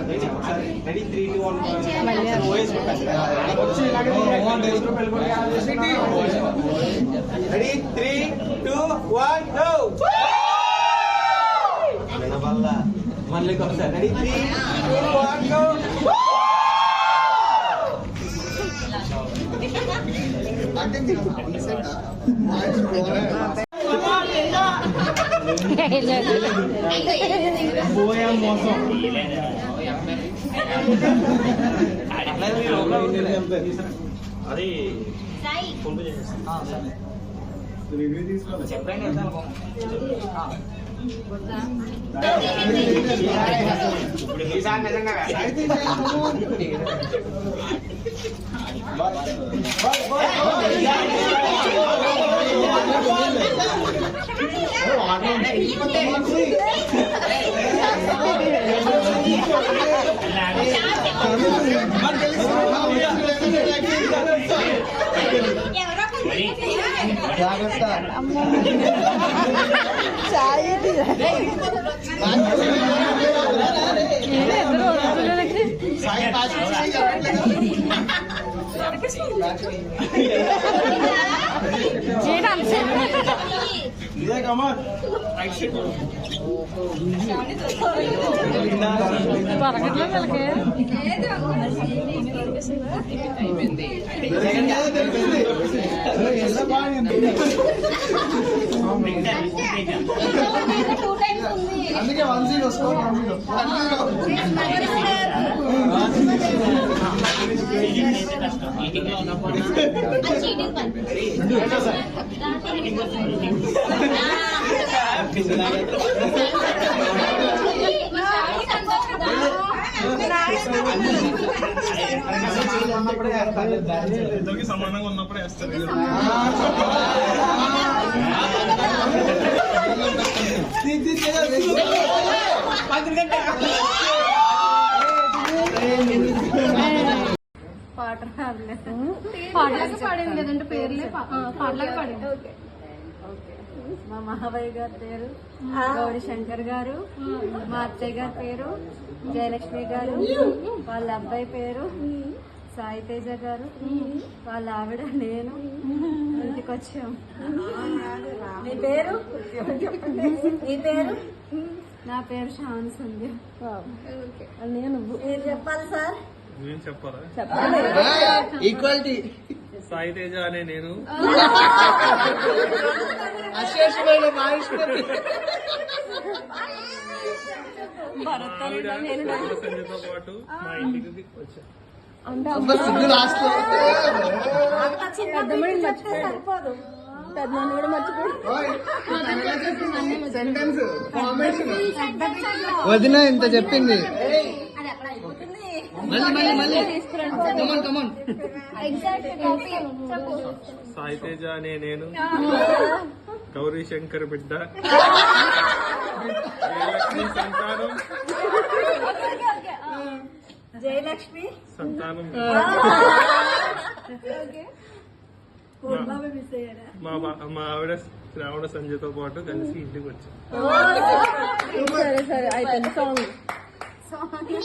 Ready 3 2 1 ready 3 2 1 go వినబల్ల మళ్ళీ ఒకసారి ready 3 2 1 go అంటే మీరు రీసెంట్ పోయా మోసం అది రివ్యూ తీసుకోవాలి చెప్పండి ఈసారి నిజంగా జాగ్రత్త ఇదే కమర్ అందుకే 1-0 స్కోర్ ఇద్దరికి సమానంగా ఉన్నప్పుడే వేస్తారు. పాటలకు పాడింది లేదంటే పేర్లే పాటలకు పాడింది. మా మహావయ్య గారి పేరు గౌరీ శంకర్ గారు, మా అత్తయ్య గారి పేరు జయలక్ష్మి గారు, వాళ్ళ అబ్బాయి పేరు సాయి తేజ గారు, వాళ్ళ ఆవిడ నేను ఇంటికి వచ్చాం. మీ పేరు? మీ పేరు? నా పేరు శ్యామ్ సంధ్య. నేను మీరు చెప్పాలి సార్. నేను చెప్పాలా? ఈక్వాలిటీ సాయి తేజ అనే నేను సంజయ్తో పాటు మా ఇంటికి వచ్చాను. వదిన ఇంత చెప్పింది. సాయి తేజ అనే నేను గౌరీ శంకర్ బిడ్డ జయలక్ష్మి సంతానం జయలక్ష్మి సంతానం మా ఆవిడ శ్రావణ సంజయ్తో పాటు కలిసి ఇంటికి వచ్చాను. సరే అయితే సాంగ్